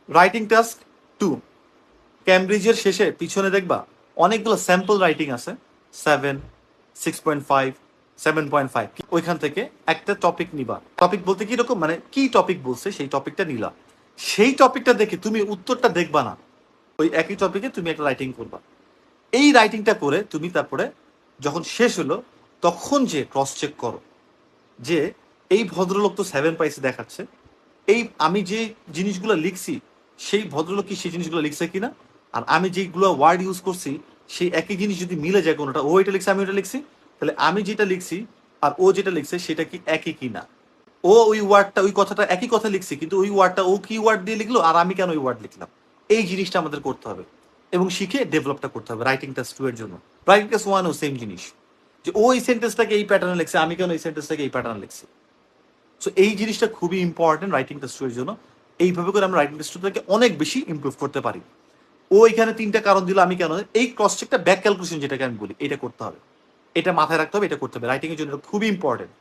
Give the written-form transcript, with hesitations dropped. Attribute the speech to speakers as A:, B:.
A: Writing task 2, ক্যামব্রিজের শেষে পিছনে দেখবা অনেকগুলো স্যাম্পল রাইটিং আছে, 7, 6.5, 7.5। ওইখান থেকে একটা টপিক নিবা। টপিক বলতে কি রকম, মানে কি টপিক বলছে সেই টপিকটা নিলা। সেই টপিকটা দেখে তুমি উত্তরটা দেখবা না, ওই একই টপিকে তুমি একটা রাইটিং করবা। এই রাইটিংটা করে তুমি তারপরে যখন শেষ হলো তখন যে ক্রস চেক করো যে এই ভদ্রলোক তো 7 পাইছে দেখাচ্ছে, এই আমি যে জিনিসগুলো লিখছি সেই ভদ্রলোক কি সেই জিনিসগুলো লিখছে কিনা, আর আমি যেগুলো ওয়ার্ড ইউজ করছি সেই একই জিনিস যদি মিলে যায় কোনোটা, ও এটা লিখছে আমি ওটা লিখছি, তাহলে আমি যেটা লিখছি আর ও যেটা লিখছে সেটা কি একই কিনা। ও ওই ওয়ার্ডটা ওই কথাটা একই কথা লিখছে কিন্তু ওই ওয়ার্ডটা ও কি ওয়ার্ড দিয়ে লিখলো আর আমি কেন ওই ওয়ার্ড লিখলাম, এই জিনিসটা আমাদের করতে হবে এবং শিখে ডেভেলপটা করতে হবে রাইটিং টাস্ক 2 এর জন্য। রাইটিং টাস্ক 1 ও সেম জিনিস, যে ও এই সেন্টেন্সটাকে এই প্যাটার্নে লিখছে আমি কেন এই সেন্টেন্সটাকে এই প্যাটার্নে লিখছি। সো এই জিনিসটা খুবই ইম্পর্টেন্ট রাইটিং টেস্ট এর জন্য। এইভাবে করে আমরা রাইটিং টেস্টটাকে অনেক বেশি ইমপ্রুভ করতে পারি। ও এখানে 3টা কারণ দিল আমি কেন, এই ক্রস চেকটা ব্যাক ক্যালকুলেশন যেটাকে আমি বলি এটা করতে হবে, এটা মাথায় রাখতে হবে, এটা করতে হবে, রাইটিং এর জন্য খুবই ইম্পর্টেন্ট।